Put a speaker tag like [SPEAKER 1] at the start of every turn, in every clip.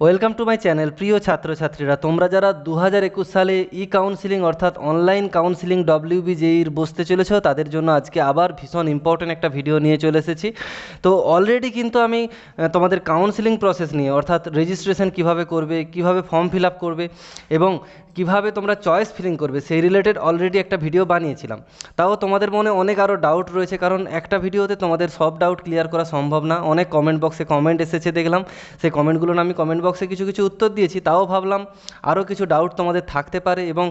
[SPEAKER 1] Welcome to my channel. প্রিয় ছাত্রছাত্রীরা, তোমরা যারা 2021 সালে কাউন্সিলিং অর্থাৎ অনলাইন কাউন্সিলিং WbJEEর বসতে চলেছ, তাদের জন্য আজকে আবার ভীষণ ইম্পর্টেন্ট একটা ভিডিও নিয়ে চলে এসেছি। তো অলরেডি কিন্তু আমি তোমাদের কাউন্সিলিং প্রসেস নিয়ে অর্থাৎ রেজিস্ট্রেশন কিভাবে করবে, কিভাবে ফর্ম ফিল আপ করবে এবং কিভাবে তোমরা চয়েস ফিলিং করবে সেই রিলেটেড অলরেডি একটা ভিডিও বানিয়েছিলাম। তাও তোমাদের মনে অনেক আরও ডাউট রয়েছে, কারণ একটা ভিডিওতে তোমাদের সব ডাউট ক্লিয়ার করা সম্ভব না। অনেক কমেন্ট বক্সে কমেন্ট এসেছে দেখলাম, সেই কমেন্টগুলো আমি কমেন্ট বক্সে কিছু কিছু উত্তর দিয়েছি। তাও ভাবলাম আরও কিছু ডাউট তোমাদের থাকতে পারে এবং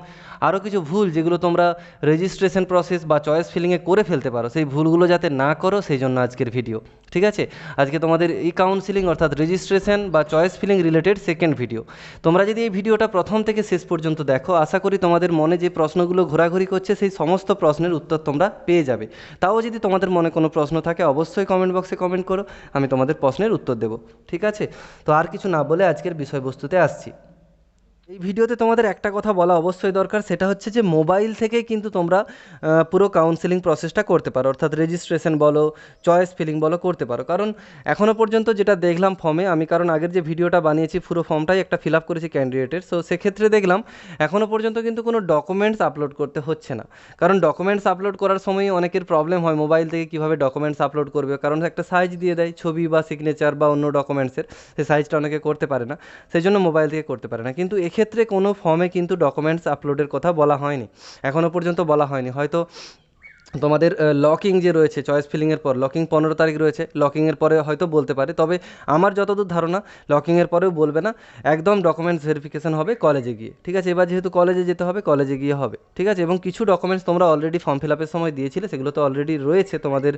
[SPEAKER 1] আরও কিছু ভুল যেগুলো তোমরা রেজিস্ট্রেশন প্রসেস বা চয়েস ফিলিংয়ে করে ফেলতে পারো, সেই ভুলগুলো যাতে না করো সেই জন্য আজকের ভিডিও। ঠিক আছে, আজকে তোমাদের কাউন্সিলিং অর্থাৎ রেজিস্ট্রেশন বা choice filling related second video. তোমরা যদি এই ভিডিওটা প্রথম থেকে শেষ পর্যন্ত দেখো, আশা করি তোমাদের মনে যে প্রশ্নগুলো ঘোরাঘুরি করছে সেই সমস্ত প্রশ্নের উত্তর তোমরা পেয়ে যাবে। তাও যদি তোমাদের মনে কোনো প্রশ্ন থাকে অবশ্যই কমেন্ট বক্সে কমেন্ট করো, আমি তোমাদের প্রশ্নের উত্তর দেবো। ঠিক আছে, তো আর কিছু না বলে আজকের বিষয়বস্তুতে আসছি। এই ভিডিওতে তোমাদের একটা কথা বলা অবশ্যই দরকার, সেটা হচ্ছে যে মোবাইল থেকেই কিন্তু তোমরা পুরো কাউন্সেলিং প্রসেসটা করতে পারো, অর্থাৎ রেজিস্ট্রেশন বলো, চয়েস ফিলিং বলো করতে পারো। কারণ এখনও পর্যন্ত যেটা দেখলাম ফর্মে, আমি কারণ আগের যে ভিডিওটা বানিয়েছি পুরো ফর্মটাই একটা ফিল আপ করেছি ক্যান্ডিডেটের, সো সেক্ষেত্রে দেখলাম এখনও পর্যন্ত কিন্তু কোনো ডকুমেন্টস আপলোড করতে হচ্ছে না। কারণ ডকুমেন্টস আপলোড করার সময় অনেকের প্রবলেম হয়, মোবাইল থেকে কীভাবে ডকুমেন্টস আপলোড করবে, কারণ একটা সাইজ দিয়ে দেয় ছবি বা সিগনেচার বা অন্য ডকুমেন্টসের, সেই সাইজটা অনেকে করতে পারে না, সেই জন্য মোবাইল থেকে করতে পারে না। কিন্তু এক্ষেত্রে কোনো ফর্মে কিন্তু ডকুমেন্টস আপলোডের কথা বলা হয়নি, এখনও পর্যন্ত বলা হয়নি। হয়তো তোমাদের লকিং যে রয়েছে চয়েস ফিলিংয়ের পর, লকিং 15 তারিখ রয়েছে, লকিংয়ের পরে হয়তো বলতে পারে, তবে আমার যতদূর ধারণা লকিংয়ের পরেও বলবে না, একদম ডকুমেন্টস ভেরিফিকেশন হবে কলেজে গিয়ে। ঠিক আছে, এবার যেহেতু কলেজে যেতে হবে, কলেজে গিয়ে হবে। ঠিক আছে, এবং কিছু ডকুমেন্টস তোমরা অলরেডি ফর্ম ফিল আপের সময় দিয়েছিলে, সেগুলো তো অলরেডি রয়েছে তোমাদের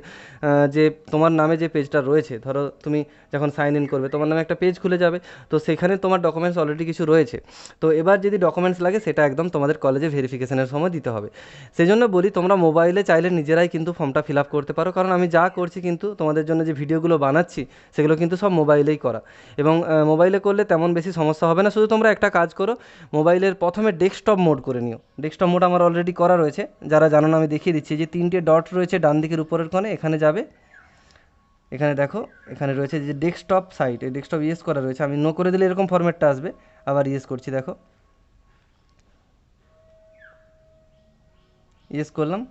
[SPEAKER 1] যে তোমার নামে যে পেজটা রয়েছে, ধরো তুমি যখন সাইন ইন করবে তোমার নামে একটা পেজ খুলে যাবে, তো সেখানে তোমার ডকুমেন্টস অলরেডি কিছু রয়েছে। তো এবার যদি ডকুমেন্টস লাগে সেটা একদম তোমাদের কলেজে ভেরিফিকেশনের সময় দিতে হবে। সেই জন্য বলি, তোমরা মোবাইলে চাইলে নিজেরাই কিন্তু ফর্মটা ফিল আপ করতে পারো, কারণ আমি যা করছি কিন্তু তোমাদের জন্য যে ভিডিওগুলো বানাচ্ছি সেগুলো কিন্তু সব মোবাইলেই করা, এবং মোবাইলে করলে তেমন বেশি সমস্যা হবে না। শুধু তোমরা একটা কাজ করো, মোবাইলের প্রথমে ডেস্কটপ মোড করে নিও। ডেস্কটপ মোড আমার অলরেডি করা রয়েছে, যারা জানো না আমি দেখিয়ে দিচ্ছি, যে 3টে ডট রয়েছে ডান দিকের উপরের কোণে, এখানে যাবে, এখানে দেখো, এখানে রয়েছে যে ডেস্কটপ সাইট, এই ডেস্কটপ ইয়েস করা রয়েছে। আমি নো করে দিলে এরকম ফরম্যাটটা আসবে, আবার ইয়েস করছি, দেখো ইয়েস করলাম,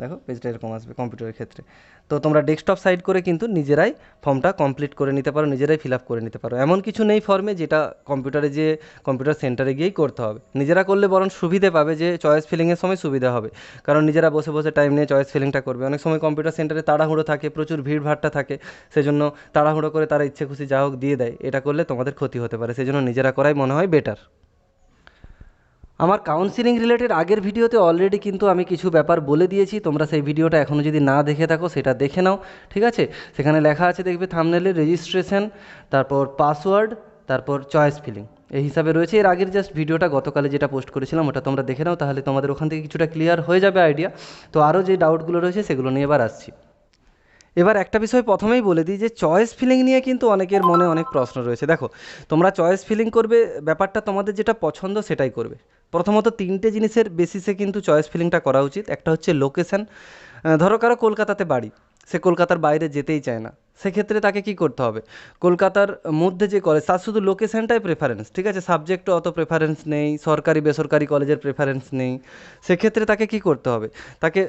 [SPEAKER 1] দেখো পেজটা এরকম আসবে কম্পিউটারের ক্ষেত্রে। তো তোমরা ডেস্কটপ সাইড করে কিন্তু নিজেরাই ফর্মটা কমপ্লিট করে নিতে পারো, নিজেরাই ফিল আপ করে নিতে পারো। এমন কিছু নেই ফর্মে যেটা কম্পিউটারে যে কম্পিউটার সেন্টারে গিয়েই করতে হবে। নিজেরা করলে বরং সুবিধে পাবে, যে চয়েস ফিলিংয়ের সময় সুবিধা হবে, কারণ নিজেরা বসে বসে টাইম নিয়ে চয়েস ফিলিংটা করবে। অনেক সময় কম্পিউটার সেন্টারে তাড়াহুড়ো থাকে, প্রচুর ভিড়ভাড়টা থাকে, সেজন্য তাড়াহুড়ো করে তারা ইচ্ছে খুশি যা হোক দিয়ে দেয়, এটা করলে তোমাদের ক্ষতি হতে পারে, সেজন্য নিজেরা করাই মনে হয় বেটার। আমার কাউন্সিলিং রিলেটেড আগের ভিডিওতে অলরেডি কিন্তু আমি কিছু ব্যাপার বলে দিয়েছি, তোমরা সেই ভিডিওটা এখনও যদি না দেখে থাকো সেটা দেখে নাও। ঠিক আছে, সেখানে লেখা আছে দেখবে থাম্বনেলে, রেজিস্ট্রেশন, তারপর পাসওয়ার্ড, তারপর চয়েস ফিলিং, এই হিসাবে রয়েছে। এর আগের জাস্ট ভিডিওটা গতকালে যেটা পোস্ট করেছিলাম ওটা তোমরা দেখে নাও, তাহলে তোমাদের ওখান থেকে কিছুটা ক্লিয়ার হয়ে যাবে আইডিয়া। তো আরও যে ডাউটগুলো রয়েছে সেগুলো নিয়ে এবার আসছি। এবার একটা বিষয় প্রথমেই বলে দিই, যে চয়েস ফিলিং নিয়ে কিন্তু অনেকের মনে অনেক প্রশ্ন রয়েছে। দেখো, তোমরা চয়েস ফিলিং করবে, ব্যাপারটা তোমাদের যেটা পছন্দ সেটাই করবে। প্রথমত 3টে জিনিসের বেসিসে কিন্তু চয়েস ফিলিংটা করা উচিত। একটা হচ্ছে লোকেশান। ধরো কারো কলকাতাতে বাড়ি, সে কলকাতার বাইরে যেতেই চায় না, সেক্ষেত্রে তাকে কি করতে হবে, কলকাতার মধ্যে যে কলেজ তার শুধু লোকেশানটাই প্রেফারেন্স। ঠিক আছে, সাবজেক্টও অত প্রেফারেন্স নেই, সরকারি বেসরকারি কলেজের প্রেফারেন্স নেই। সেক্ষেত্রে তাকে কি করতে হবে, তাকে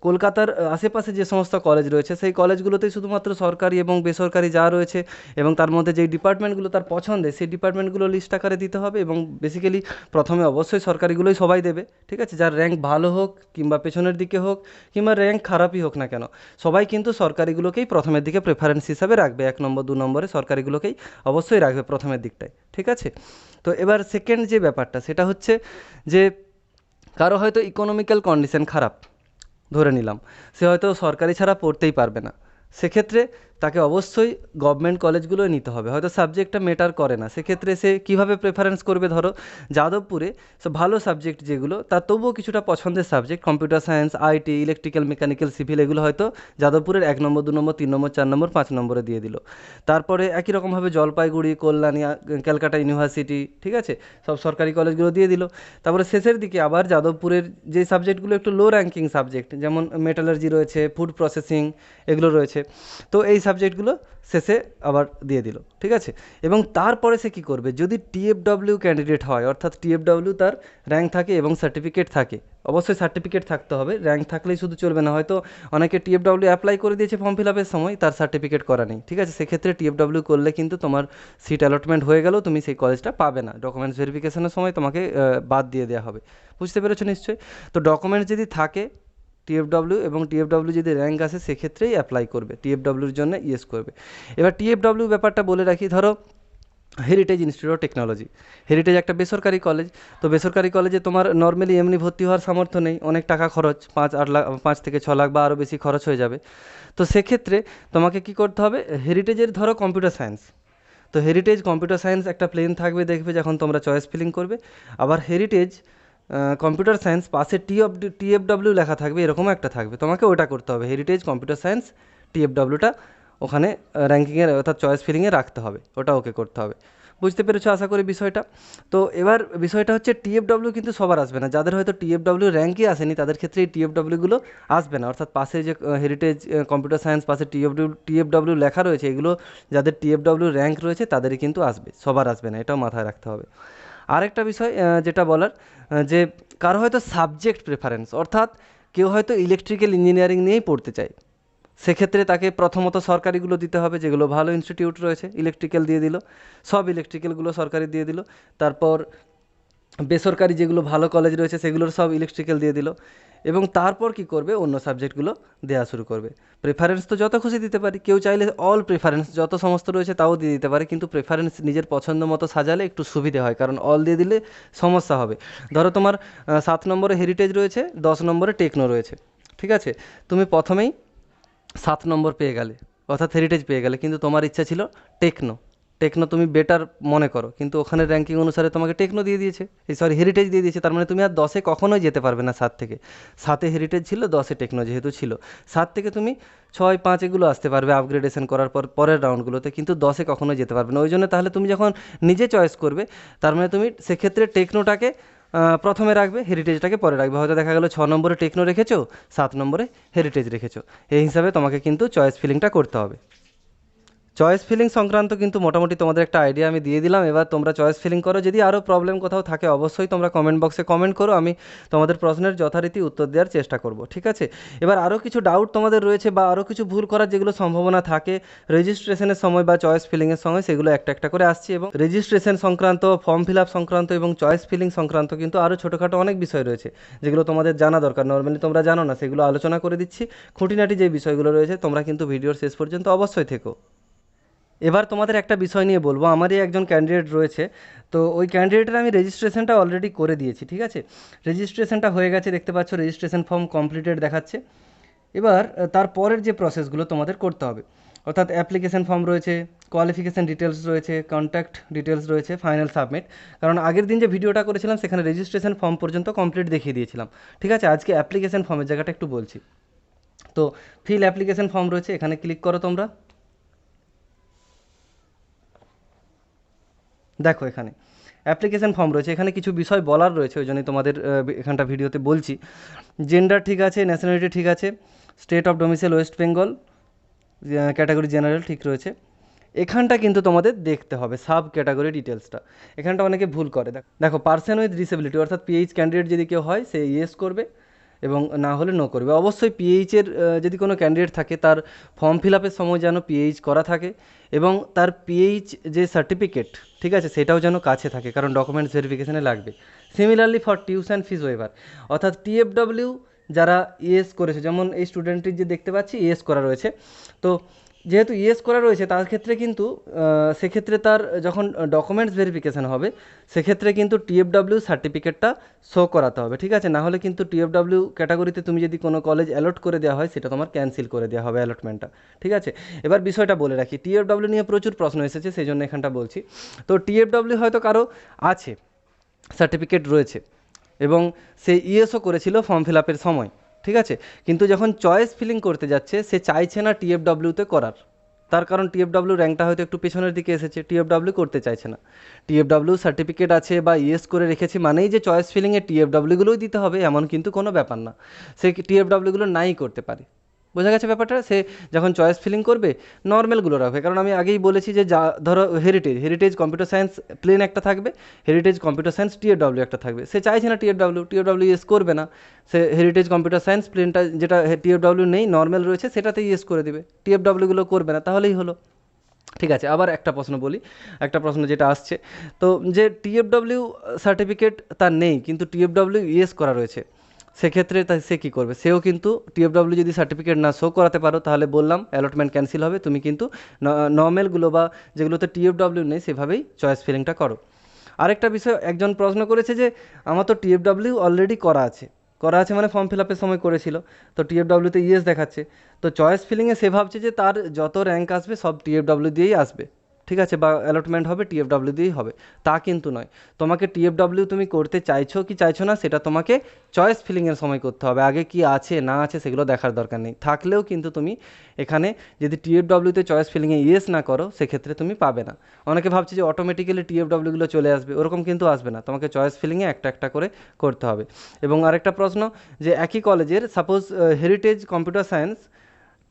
[SPEAKER 1] কলকাতার আশেপাশে যে সমস্ত কলেজ রয়েছে সেই কলেজগুলোতেই শুধুমাত্র সরকারি এবং বেসরকারি যা রয়েছে, এবং তার মধ্যে যেই ডিপার্টমেন্টগুলো তার পছন্দের সেই ডিপার্টমেন্টগুলো লিস্ট আকারে দিতে হবে। এবং বেসিক্যালি প্রথমে অবশ্যই সরকারিগুলোই সবাই দেবে। ঠিক আছে, যার র্যাঙ্ক ভালো হোক কিংবা পেছনের দিকে হোক, কিংবা র্যাঙ্ক খারাপই হোক না কেন, সবাই কিন্তু সরকারিগুলোকেই প্রথমের দিকে প্রেফারেন্স হিসাবে রাখবে। 1 নম্বর 2 নম্বরে সরকারিগুলোকেই অবশ্যই রাখবে প্রথমের দিকটায়। ঠিক আছে, তো এবার সেকেন্ড যে ব্যাপারটা সেটা হচ্ছে যে কারো হয়তো ইকোনমিক্যাল কন্ডিশন খারাপ, ধরে নিলাম সে হয়তো সরকারি ছাড়া পড়তেই পারবে না, সেক্ষেত্রে তাকে অবশ্যই গভর্নমেন্ট কলেজগুলোই নিতে হবে। হয়তো সাবজেক্টটা ম্যাটার করে না, সেক্ষেত্রে সে কীভাবে প্রেফারেন্স করবে, ধরো যাদবপুরে সব ভালো সাবজেক্ট যেগুলো তার তবুও কিছুটা পছন্দের subject, computer science, IT, electrical, mechanical, civil, এগুলো হয়তো যাদবপুরের 1 নম্বর 2 নম্বর 3 নম্বর 4 নম্বর 5 নম্বরে দিয়ে দিল। তারপরে একই রকমভাবে জলপাইগুড়ি, কল্যাণী, ক্যালকাটা ইউনিভার্সিটি, ঠিক আছে, সব সরকারি কলেজগুলো দিয়ে দিল। তারপরে শেষের দিকে আবার যাদবপুরের যে সাবজেক্টগুলো একটু লো র্যাঙ্কিং সাবজেক্ট, যেমন মেটালার্জি রয়েছে, ফুড প্রসেসিং, এগুলো রয়েছে, তো এই সাবজেক্টগুলো শেষে আবার দিয়ে দিল, ঠিক আছে। এবং তারপরে সে কী করবে, যদি টিএফডব্লিউ ক্যান্ডিডেট হয়, অর্থাৎ টিএফডব্লিউ তার র্যাঙ্ক থাকে এবং সার্টিফিকেট থাকে, অবশ্যই সার্টিফিকেট থাকতে হবে, র্যাঙ্ক থাকলেই শুধু চলবে না। হয়তো অনেকে টিএফডব্লিউ অ্যাপ্লাই করে দিয়েছে ফর্ম ফিল আপের সময়, তার সার্টিফিকেট করা নেই, ঠিক আছে। সেক্ষেত্রে টিএফডব্লিউ করলে কিন্তু তোমার সিট অ্যালটমেন্ট হয়ে গেলেও তুমি সেই কলেজটা পাবে না, ডকুমেন্টস ভেরিফিকেশনের সময় তোমাকে বাদ দিয়ে দেওয়া হবে। বুঝতে পেরেছো নিশ্চয়ই? তো ডকুমেন্টস যদি থাকে টিএফডব্লিউ এবং টিএফডব্লিউ যদি র্যাঙ্ক আসে সেক্ষেত্রেই অ্যাপ্লাই করবে, টিএফডব্লিউর জন্য ইয়েস করবে। এবার টিএফডব্লিউ ব্যাপারটা বলে রাখি, ধরো heritage institute of technology, heritage একটা বেসরকারি কলেজ। তো বেসরকারি কলেজে তোমার নর্মালি এমনি ভর্তি হওয়ার সামর্থ্য নেই, অনেক টাকা খরচ, 5 থেকে 6 লাখ বা আরও বেশি খরচ হয়ে যাবে। তো সেক্ষেত্রে তোমাকে কি করতে হবে, হেরিটেজের ধরো কম্পিউটার সায়েন্স, তো হেরিটেজ কম্পিউটার সায়েন্স একটা প্লেন থাকবে, দেখবে যখন তোমরা চয়েস ফিলিং করবে। আবার হেরিটেজ কম্পিউটার সায়েন্স পাশে টিএফডব্লিউ লেখা থাকবে, এরকম একটা থাকবে, তোমাকে ওটা করতে হবে, হেরিটেজ কম্পিউটার সায়েন্স টিএফডব্লিউটা ওখানে র্যাঙ্কিংয়ের অর্থাৎ চয়েস ফিলিংয়ে রাখতে হবে, ওটা ওকে করতে হবে। বুঝতে পেরেছো আশা করি বিষয়টা? তো এবার বিষয়টা হচ্ছে টিএফডব্লিউ কিন্তু সবার আসবে না, যাদের হয়তো টিএফডব্লিউ র্যাঙ্কই আসেনি তাদের ক্ষেত্রে এই টিএফডব্লিউগুলো আসবে না, অর্থাৎ পাশে যে হেরিটেজ কম্পিউটার সায়েন্স পাশে টিএফডব্লিউ লেখা রয়েছে, এগুলো যাদের টিএফডব্লিউ র্যাঙ্ক রয়েছে তাদেরই কিন্তু আসবে, সবার আসবে না, এটাও মাথায় রাখতে হবে। আরেকটা বিষয় যেটা বলার, যে কারো হয়তো সাবজেক্ট প্রেফারেন্স, অর্থাৎ কেউ হয়তো ইলেকট্রিক্যাল ইঞ্জিনিয়ারিং নিয়েই পড়তে চায়, সেক্ষেত্রে তাকে প্রথমত সরকারিগুলো দিতে হবে, যেগুলো ভালো ইনস্টিটিউট রয়েছে, ইলেকট্রিক্যাল দিয়ে দিল, সব ইলেকট্রিক্যালগুলো সরকারি দিয়ে দিল। তারপর বেসরকারি যেগুলো ভালো কলেজ রয়েছে সেগুলোর সব ইলেকট্রিক্যাল দিয়ে দিল, এবং তারপর কি করবে, অন্য সাবজেক্টগুলো দেওয়া শুরু করবে। প্রেফারেন্স তো যত খুশি দিতে পারি, কেউ চাইলে অল প্রেফারেন্স যত সমস্ত রয়েছে তাও দিয়ে দিতে পারে, কিন্তু প্রেফারেন্স নিজের পছন্দ মতো সাজালে একটু সুবিধে হয়, কারণ অল দিয়ে দিলে সমস্যা হবে। ধরো তোমার 7 নম্বরে হেরিটেজ রয়েছে, 10 নম্বরে টেকনো রয়েছে, ঠিক আছে, তুমি প্রথমেই 7 নম্বর পেয়ে গেলে, অর্থাৎ হেরিটেজ পেয়ে গেলে, কিন্তু তোমার ইচ্ছা ছিল টেকনো, টেকনো তুমি বেটার মনে করো, কিন্তু ওখানে র্যাঙ্কিং অনুসারে তোমাকে টেকনো দিয়ে দিয়েছে, হেরিটেজ দিয়ে দিয়েছে, তার মানে তুমি আর 10-এ কখনোই যেতে পারবে না 7 থেকে। 7-এ হেরিটেজ ছিল, 10-এ টেকনো যেহেতু ছিল, 7 থেকে তুমি 6, 5 এগুলো আসতে পারবে আপগ্রেডেশন করার পর পরের রাউন্ডগুলোতে, কিন্তু 10-এ কখনোই যেতে পারবে না। ওই জন্য তাহলে তুমি যখন নিজে চয়েস করবে, তার মানে তুমি সেক্ষেত্রে টেকনোটাকে প্রথমে রাখবে, হেরিটেজটাকে পরে রাখবে। হয়তো দেখা গেলো 6 নম্বরে টেকনো রেখেছো, 7 নম্বরে হেরিটেজ রেখেছো, এই হিসাবে তোমাকে কিন্তু চয়েস ফিলিংটা করতে হবে। চয়েস ফিলিং সংক্রান্ত কিন্তু মোটামুটি তোমাদের একটা আইডিয়া আমি দিয়ে দিলাম, এবার তোমরা চয়েস ফিলিং করো। যদি আরও প্রবলেম কোথাও থাকে অবশ্যই তোমরা কমেন্ট বক্সে কমেন্ট করো, আমি তোমাদের প্রশ্নের যথারীতি উত্তর দেওয়ার চেষ্টা করব, ঠিক আছে। এবার আরও কিছু ডাউট তোমাদের রয়েছে বা আরও কিছু ভুল করার যেগুলো সম্ভাবনা থাকে রেজিস্ট্রেশনের সময় বা চয়েস ফিলিংয়ের সময়, সেগুলো একটা একটা করে আসছি, এবং রেজিস্ট্রেশন সংক্রান্ত, ফর্ম ফিল আপ সংক্রান্ত এবং চয়েস ফিলিং সংক্রান্ত কিন্তু আরও ছোটোখাটো অনেক বিষয় রয়েছে যেগুলো তোমাদের জানা দরকার, নর্মালি তোমরা জানো না, সেগুলো আলোচনা করে দিচ্ছি। খুঁটিনাটি যে বিষয়গুলো রয়েছে তোমরা কিন্তু ভিডিওর শেষ পর্যন্ত অবশ্যই থেকো। এবার তোমাদের একটা বিষয় নিয়ে বলবো, আমারই একজন ক্যান্ডিডেট রয়েছে, তো ওই ক্যান্ডিডেটের আমি রেজিস্ট্রেশনটা অলরেডি করে দিয়েছি, ঠিক আছে, রেজিস্ট্রেশনটা হয়ে গেছে, দেখতে পাচ্ছ রেজিস্ট্রেশন ফর্ম কমপ্লিটেড দেখাচ্ছে। এবার তারপরের যে প্রসেসগুলো তোমাদের করতে হবে, অর্থাৎ অ্যাপ্লিকেশন ফর্ম রয়েছে, কোয়ালিফিকেশান ডিটেলস রয়েছে, কন্ট্যাক্ট ডিটেলস রয়েছে, ফাইনাল সাবমিট। কারণ আগের দিন যে ভিডিওটা করেছিলাম সেখানে রেজিস্ট্রেশন ফর্ম পর্যন্ত কমপ্লিট দেখিয়ে দিয়েছিলাম, ঠিক আছে। আজকে অ্যাপ্লিকেশন ফর্মের জায়গাটা একটু বলছি। তো ফিল অ্যাপ্লিকেশন ফর্ম রয়েছে, এখানে ক্লিক করো তোমরা। দেখো এখানে অ্যাপ্লিকেশন ফর্ম রয়েছে, এখানে কিছু বিষয় বলার রয়েছে, ওই জন্যই তোমাদের এখানটা ভিডিওতে বলছি। জেন্ডার ঠিক আছে, ন্যাশনালিটি ঠিক আছে, state of domicile West Bengal, category general ঠিক রয়েছে। এখানটা কিন্তু তোমাদের দেখতে হবে সাব ক্যাটাগরি ডিটেলসটা, এখানটা অনেকে ভুল করে। দেখো পার্সন উইথ ডিসেবিলিটি অর্থাৎ পিএইচ ক্যান্ডিডেট যদি কেউ হয় সে ইয়েস করবে, এবং না হলে নো করবে। অবশ্যই পিএইচের যদি কোনো ক্যান্ডিডেট থাকে তার ফর্ম ফিল আপের সময় যেন পিএইচ করা থাকে, এবং তার পিএইচ যে সার্টিফিকেট, ঠিক আছে, সেটাও যেন কাছে থাকে, কারণ ডকুমেন্টস ভেরিফিকেশানে লাগবে। Similarly for tuition fees waiver, অর্থাৎ টিএফডব্লিউ যারা ইএস করেছে, যেমন এই স্টুডেন্টটির যে দেখতে পাচ্ছি ইএস করা রয়েছে, তো যেহেতু ইএস করা রয়েছে তার ক্ষেত্রে কিন্তু সেক্ষেত্রে তার যখন ডকুমেন্টস ভেরিফিকেশান হবে সেক্ষেত্রে কিন্তু টিএফডব্লিউ সার্টিফিকেটটা শো করাতে হবে, ঠিক আছে। না হলে কিন্তু টিএফডব্লিউ ক্যাটাগরিতে তুমি যদি কোনো কলেজ অ্যালট করে দেওয়া হয় সেটা তোমার ক্যান্সেল করে দেওয়া হবে অ্যালটমেন্টটা, ঠিক আছে। এবার বিষয়টা বলে রাখি, টিএফডব্লিউ নিয়ে প্রচুর প্রশ্ন এসেছে, সেই জন্য এখানটা বলছি। তো টিএফডব্লিউ হয়তো কারো আছে, সার্টিফিকেট রয়েছে, এবং সে ইএসও করেছিল ফর্ম ফিল আপের সময়, ঠিক আছে, কিন্তু যখন চয়েস ফিলিং করতে যাচ্ছে সে চাইছে না টিএফডব্লিউতে করার, তার কারণ টিএফডব্লিউ র্যাঙ্কটা হয়তো একটু পেছনের দিকে এসেছে, টিএফডব্লিউ করতে চাইছে না। টিএফডব্লিউ সার্টিফিকেট আছে বা ইএস করে রেখেছি মানেই যে চয়েস ফিলিংয়ে টিএফডব্লিউগুলোই দিতে হবে এমন কিন্তু কোনো ব্যাপার না, সে টিএফডব্লিউগুলো নাই করতে পারে, বোঝা গেছে ব্যাপারটা? সে যখন চয়েস ফিলিং করবে নর্মালগুলো রাখবে, কারণ আমি আগেই বলেছি যে যা ধরো হেরিটেজ কম্পিউটার সায়েন্স প্লেন একটা থাকবে, হেরিটেজ কম্পিউটার সায়েন্স টিএফডব্লিউ একটা থাকবে। সে চাইছে না টিএফডব্লিউ ইয়েস করবে না, সে হেরিটেজ কম্পিউটার সায়েন্স প্লেনটা যেটা টিএফডব্লিউ নেই নর্মাল রয়েছে সেটাতে ইয়েস করে দিবে, টিএফডব্লিউগুলো করবে না, তাহলেই হলো। ঠিক আছে, আবার একটা প্রশ্ন বলি, একটা প্রশ্ন যেটা আসছে, তো যে টিএফডব্লিউ সার্টিফিকেট তার নেই কিন্তু টিএফডব্লিউ ইয়েস করা রয়েছে, সেক্ষেত্রে সে কী করবে? সেও কিন্তু টিএফডব্লিউ যদি সার্টিফিকেট না শো করাতে পারো তাহলে বললাম অ্যালটমেন্ট ক্যান্সেল হবে, তুমি কিন্তু নর্মালগুলো বা যেগুলোতে টিএফডব্লিউ নেই সেভাবেই চয়েস ফিলিংটা করো। আরেকটা বিষয় একজন প্রশ্ন করেছে যে আমার তো টিএফডব্লিউ অলরেডি করা আছে মানে ফর্ম ফিল আপের সময় করেছিল, তো টিএফডব্লিউতে ইয়েস দেখাচ্ছে, তো চয়েস ফিলিংয়ে সে ভাবছে যে তার যত র্যাঙ্ক আসবে সব টিএফডব্লিউ দিয়েই আসবে, ঠিক আছে, বা অ্যালটমেন্ট হবে টিএফডব্লিউ দিয়েই হবে, তা কিন্তু নয়। তোমাকে টিএফডব্লিউ তুমি করতে চাইছো কি চাইছো না সেটা তোমাকে চয়েস ফিলিংয়ের সময় করতে হবে, আগে কি আছে না আছে সেগুলো দেখার দরকার নেই। থাকলেও কিন্তু তুমি এখানে যদি টিএফডব্লিউতে চয়েস ফিলিংয়ে ইয়েস না করো সেক্ষেত্রে তুমি পাবে না। অনেকে ভাবছে যে অটোমেটিক্যালি টিএফডব্লিউগুলো চলে আসবে, ওরকম কিন্তু আসবে না, তোমাকে চয়েস ফিলিংয়ে একটা একটা করে করতে হবে। এবং আরেকটা প্রশ্ন, যে একই কলেজের সাপোজ হেরিটেজ কম্পিউটার সায়েন্স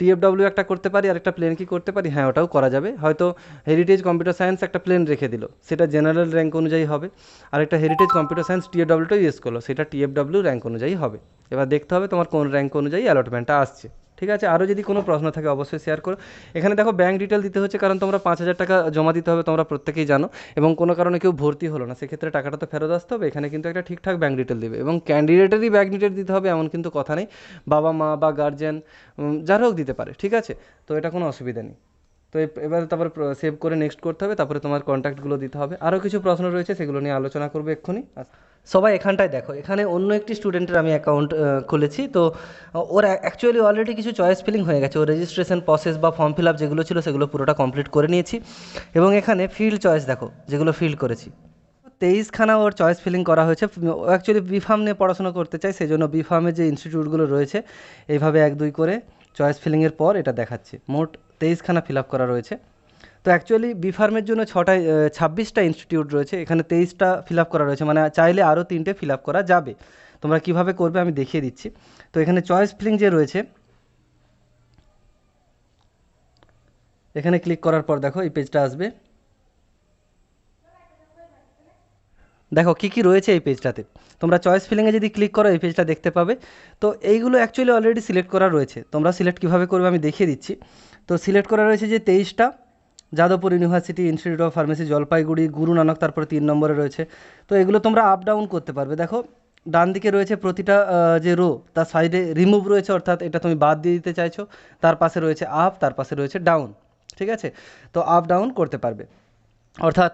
[SPEAKER 1] টিএফডব্লিউ একটা করতে পারি আর একটা প্লেন কি করতে পারি? হ্যাঁ, ওটাও করা যাবে। হয়তো হেরিটেজ কম্পিউটার সায়েন্স একটা প্লেন রেখে দিল, সেটা জেনারেল র্যাঙ্ক অনুযায়ী হবে, আর একটা হেরিটেজ কম্পিউটার সায়েন্স টিএফডব্লিউটাও ইউজ করলো, সেটা টিএফডব্লিউ র্যাঙ্ক অনুযায়ী হবে। এবার দেখতে হবে তোমার কোন র্যাঙ্ক অনুযায়ী অ্যালটমেন্টটা আসছে। ঠিক আছে, আরও যদি কোনো প্রশ্ন থাকে অবশ্যই শেয়ার করো। এখানে দেখো ব্যাঙ্ক ডিটেল দিতে হচ্ছে, কারণ তোমরা 5,000 টাকা জমা দিতে হবে, তোমরা প্রত্যেকেই জানো, এবং কোনো কারণে কেউ ভর্তি হলো না সেক্ষেত্রে টাকাটা তো ফেরত আসতে হবে। এখানে কিন্তু একটা ঠিকঠাক ব্যাঙ্ক ডিটেল দেবে, এবং ক্যান্ডিডেটেরই ব্যাঙ্ক ডিটেল দিতে হবে এমন কিন্তু কথা নেই, বাবা মা বা গার্জেন যার হোক দিতে পারে, ঠিক আছে, তো এটা কোনো অসুবিধা নেই। তো এবার তারপরে সেভ করে নেক্সট করতে হবে, তারপরে তোমার কন্ট্যাক্টগুলো দিতে হবে। আরও কিছু প্রশ্ন রয়েছে সেগুলো নিয়ে আলোচনা করবো এক্ষুনি। সবাই এখানটায় দেখো, এখানে অন্য একটি স্টুডেন্টের আমি অ্যাকাউন্ট খুলেছি, তো ওর অ্যাকচুয়ালি অলরেডি কিছু চয়েস ফিলিং হয়ে গেছে, ওর রেজিস্ট্রেশন প্রসেস বা ফর্ম ফিল আপ যেগুলো ছিল সেগুলো পুরোটা কমপ্লিট করে নিয়েছি, এবং এখানে ফিল্ড চয়েস দেখো যেগুলো ফিল্ড করেছি 23খানা ওর চয়েস ফিলিং করা হয়েছে। ও অ্যাকচুয়ালি বি ফার্ম নিয়ে পড়াশোনা করতে চাই, সেই জন্য বি ফার্মের যে ইনস্টিটিউটগুলো রয়েছে এইভাবে 1-2 করে চয়েস ফিলিংয়ের পর এটা দেখাচ্ছে, মোট 23খানা ফিল আপ করা রয়েছে। তো অ্যাকচুয়ালি বি ফার্মের জন্য 26টা ইনস্টিটিউট রয়েছে, এখানে 23টা ফিল আপ করা রয়েছে, মানে চাইলে আরও 3টে ফিল আপ করা যাবে। তোমরা কীভাবে করবে আমি দেখিয়ে দিচ্ছি। তো এখানে চয়েস ফিলিং যে রয়েছে, এখানে ক্লিক করার পর দেখো এই পেজটা আসবে, দেখো কী কী রয়েছে এই পেজটাতে। তোমরা চয়েস ফিলিংয়ে যদি ক্লিক করো এই পেজটা দেখতে পাবে। তো এইগুলো অ্যাকচুয়ালি অলরেডি সিলেক্ট করা রয়েছে, তোমরা সিলেক্ট কীভাবে করবে আমি দেখিয়ে দিচ্ছি। তো সিলেক্ট করা রয়েছে যে 23টা, Jadavpur university, institute of pharmacy Jalpaiguri, Guru Nanak তারপরে 3 নম্বরে রয়েছে। তো এগুলো তোমরা আপ ডাউন করতে পারবে। দেখো ডান দিকে রয়েছে প্রতিটা যে রো তার সাইডে রিমুভ রয়েছে, অর্থাৎ এটা তুমি বাদ দিয়ে দিতে চাইছো, তার পাশে রয়েছে আপ, তার পাশে রয়েছে ডাউন, ঠিক আছে, তো আপ ডাউন করতে পারবে। অর্থাৎ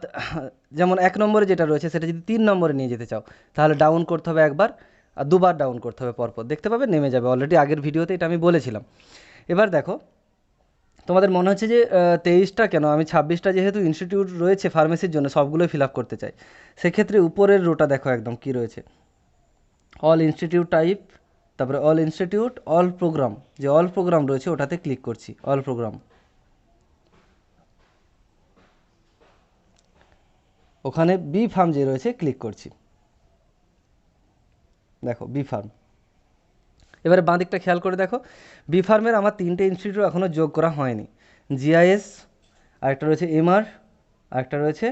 [SPEAKER 1] যেমন 1 নম্বরে যেটা রয়েছে সেটা যদি 3 নম্বরে নিয়ে যেতে চাও তাহলে ডাউন করতে হবে একবার, আর দুবার ডাউন করতে হবে পরপর, দেখতে পাবে নেমে যাবে, অলরেডি আগের ভিডিওতে এটা আমি বলেছিলাম। এবার দেখো তোমাদের মনে হচ্ছে যে 23টা কেন, আমি 26টা যেহেতু ইনস্টিটিউট রয়েছে ফার্মেসির জন্য সবগুলোই ফিল আপ করতে চাই, সেক্ষেত্রে উপরের রোটা দেখো একদম কী রয়েছে, অল ইনস্টিটিউট টাইপ, তারপরে অল ইনস্টিটিউট, অল প্রোগ্রাম, যে অল প্রোগ্রাম রয়েছে ওটাতে ক্লিক করছি, অল প্রোগ্রাম, ওখানে বি ফার্ম যে রয়েছে ক্লিক করছি, দেখো বি ফার্ম। এবারে বাঁ দিকটা খেয়াল করে দেখো, বি ফার্মের আমার 3টে ইনস্টিটিউট এখনও যোগ করা হয়নি, জিআইএস, আরেকটা রয়েছে এমআর, আরেকটা রয়েছে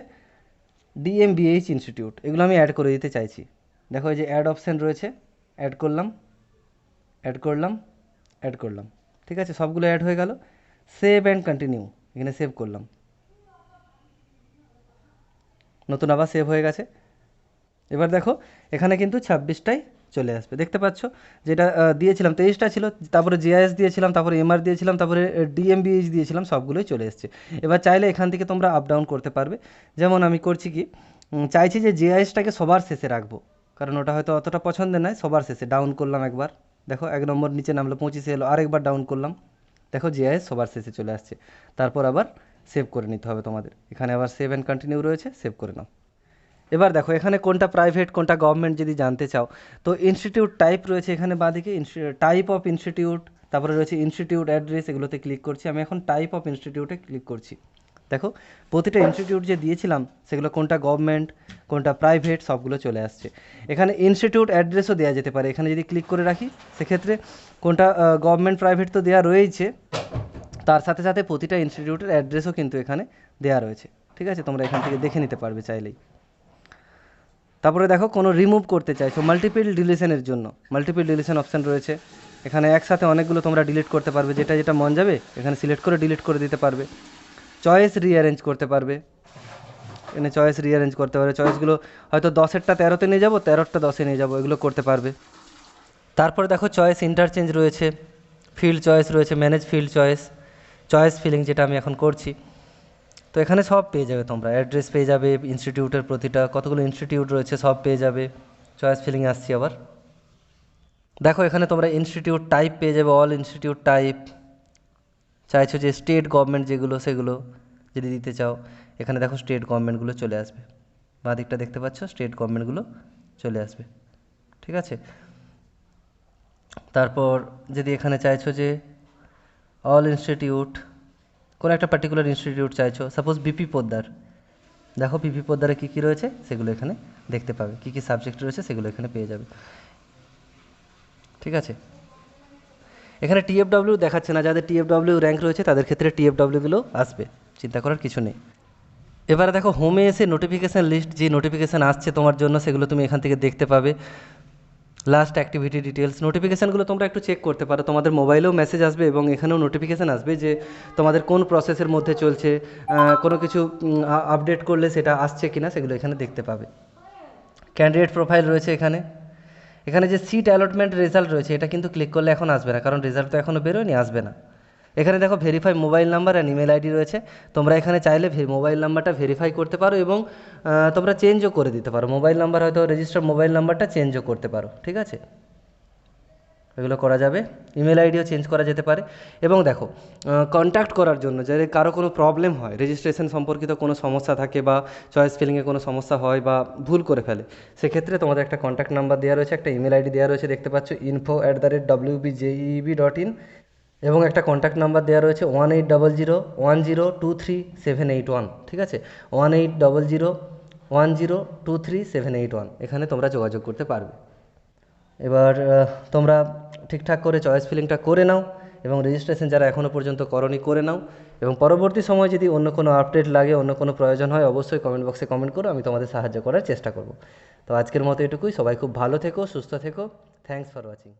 [SPEAKER 1] ডিএমবিএইচ ইনস্টিটিউট, এগুলো আমি অ্যাড করে দিতে চাইছি। দেখো এই যে অ্যাড অপশান রয়েছে, অ্যাড করলাম, অ্যাড করলাম, অ্যাড করলাম, ঠিক আছে, সবগুলো অ্যাড হয়ে গেল। সেভ অ্যান্ড কন্টিনিউ, এখানে সেভ করলাম, নতুন আবার সেভ হয়ে গেছে। এবার দেখো এখানে কিন্তু 26টাই চলে আসবে, দেখতে পাচ্ছ, যেটা দিয়েছিলাম 23টা ছিল, তারপরে জিআইএস দিয়েছিলাম, তারপরে এমআর দিয়েছিলাম, তারপরে ডিএমবিএইচ দিয়েছিলাম, সবগুলোই চলে এসছে। এবার চাইলে এখান থেকে তোমরা আপ ডাউন করতে পারবে, যেমন আমি করছি কি, চাইছি যে জিআইএসটাকে সবার শেষে রাখবো, কারণ ওটা হয়তো অতটা পছন্দের নয়, সবার শেষে ডাউন করলাম একবার, দেখো 1 নম্বর নিচে নামলো, 25 এলো, আরেকবার ডাউন করলাম, দেখো জিআইএস সবার শেষে চলে আসছে। তারপর আবার সেভ করে নিতে হবে তোমাদের, এখানে আবার সেভ অ্যান্ড কন্টিনিউ রয়েছে, সেভ করে নাও। এবার দেখো এখানে কোনটা প্রাইভেট কোনটা গভর্নমেন্ট যদি জানতে চাও, তো ইনস্টিটিউট টাইপ রয়েছে এখানে বাঁদিকে, টাইপ অফ ইনস্টিটিউট, তারপরে রয়েছে ইনস্টিটিউট অ্যাড্রেস, এগুলোতে ক্লিক করছি। আমি এখন টাইপ অফ ইনস্টিটিউটে ক্লিক করছি, দেখো প্রতিটা ইনস্টিটিউট যে দিয়েছিলাম সেগুলো কোনটা গভর্নমেন্ট কোনটা প্রাইভেট সবগুলো চলে আসছে। এখানে ইনস্টিটিউট অ্যাড্রেসও দেওয়া যেতে পারে, এখানে যদি ক্লিক করে রাখি সেক্ষেত্রে কোনটা গভর্নমেন্ট প্রাইভেট তো দেওয়া রয়েছে, তার সাথে সাথে প্রতিটা ইনস্টিটিউটের অ্যাড্রেসও কিন্তু এখানে দেওয়া রয়েছে। ঠিক আছে, তোমরা এখান থেকে দেখে নিতে পারবে চাইলেই। তারপরে দেখো কোনো রিমুভ করতে চাইছো মাল্টিপল ডিলিশনের জন্য মাল্টিপল ডিলিশন অপশান রয়েছে, এখানে একসাথে অনেকগুলো তোমরা ডিলিট করতে পারবে, যেটা যেটা মন যাবে এখানে সিলেক্ট করে ডিলিট করে দিতে পারবে। চয়েস রিঅ্যারেঞ্জ করতে পারবে, এখানে চয়েস রিঅ্যারেঞ্জ করতে পারবে, চয়েসগুলো হয়তো 10-এরটা 13-তে নিয়ে যাবো, 13-টা 10-এ নিয়ে যাবো, এগুলো করতে পারবে। তারপরে দেখো চয়েস ইন্টারচেঞ্জ রয়েছে, ফিল্ড চয়েস রয়েছে, manage field choice, choice filling যেটা আমি এখন করছি। তো এখানে সব পেয়ে যাবে তোমরা, অ্যাড্রেস পেয়ে যাবে, ইনস্টিটিউটের প্রতিটা কতগুলো ইনস্টিটিউট রয়েছে সব পেয়ে যাবে। চয়েস ফিলিংয়ে আসছি আবার। দেখো এখানে তোমরা ইনস্টিটিউট টাইপ পেয়ে যাবে, অল ইনস্টিটিউট টাইপ, চাইছো যে স্টেট গভর্নমেন্ট যেগুলো সেগুলো যদি দিতে চাও এখানে দেখো স্টেট গভর্নমেন্টগুলো চলে আসবে, বাঁ দিকটা দেখতে পাচ্ছ স্টেট গভর্নমেন্টগুলো চলে আসবে। ঠিক আছে, তারপর যদি এখানে চাইছো যে অল ইনস্টিটিউট, কোনো একটা পার্টিকুলার ইনস্টিটিউট চাইছো, সাপোজ বিপি পোদ্দার, দেখো বিপি পোদ্দারে কী কী রয়েছে সেগুলো এখানে দেখতে পাবে, কী কী সাবজেক্ট রয়েছে সেগুলো এখানে পেয়ে যাবে। ঠিক আছে, এখানে টিএফডব্লিউ দেখাচ্ছে না, যাদের টিএফডব্লিউ র্যাঙ্ক রয়েছে তাদের ক্ষেত্রে টিএফডব্লিউগুলো আসবে, চিন্তা করার কিছু নেই। এবারে দেখো হোমে এসে নোটিফিকেশান লিস্ট, যে নোটিফিকেশান আসছে তোমার জন্য সেগুলো তুমি এখান থেকে দেখতে পাবে। লাস্ট অ্যাক্টিভিটি ডিটেলস, নোটিফিকেশানগুলো তোমরা একটু চেক করতে পারো, তোমাদের মোবাইলেও মেসেজ আসবে এবং এখানেও নোটিফিকেশান আসবে যে তোমাদের কোন প্রসেসের মধ্যে চলছে, কোনো কিছু আপডেট করলে সেটা আসছে কিনা সেগুলো এখানে দেখতে পাবে। ক্যান্ডিডেট প্রোফাইল রয়েছে এখানে, এখানে যে সিট অ্যালটমেন্ট রেজাল্ট রয়েছে এটা কিন্তু ক্লিক করলে এখন আসবে না, কারণ রেজাল্ট তো এখনও বেরোয়নি, আসবে না। এখানে দেখো verify mobile number and email ID রয়েছে, তোমরা এখানে চাইলে মোবাইল নাম্বারটা ভেরিফাই করতে পারো এবং তোমরা চেঞ্জও করে দিতে পারো, মোবাইল নাম্বার হয়তো রেজিস্টার মোবাইল নাম্বারটা চেঞ্জও করতে পারো। ঠিক আছে, এগুলো করা যাবে, ইমেল আইডিও চেঞ্জ করা যেতে পারে। এবং দেখো কন্ট্যাক্ট করার জন্য যদি কারো কোনো প্রবলেম হয়, রেজিস্ট্রেশন সম্পর্কিত কোনো সমস্যা থাকে বা চয়েস ফিলিংয়ে কোনো সমস্যা হয় বা ভুল করে ফেলে, সেক্ষেত্রে তোমাদের একটা কন্ট্যাক্ট নাম্বার দেওয়া রয়েছে, একটা ইমেল আইডি দেওয়া রয়েছে, দেখতে পাচ্ছ info@wbjee.in, এবং একটা কন্ট্যাক্ট নাম্বার দেওয়া রয়েছে 1800102371। ঠিক আছে, 1800102371, এখানে তোমরা যোগাযোগ করতে পারবে। এবার তোমরা ঠিকঠাক করে চয়েস ফিলিংটা করে নাও এবং রেজিস্ট্রেশন যারা এখনও পর্যন্ত করনি করে নাও, এবং পরবর্তী সময় যদি অন্য কোনো আপডেট লাগে, অন্য কোনো প্রয়োজন হয় অবশ্যই কমেন্ট বক্সে কমেন্ট করো, আমি তোমাদের সাহায্য করার চেষ্টা করব। তো আজকের মতো এটুকুই, সবাই খুব ভালো থেকো, সুস্থ থেকো, থ্যাঙ্কস ফর ওয়াচিং।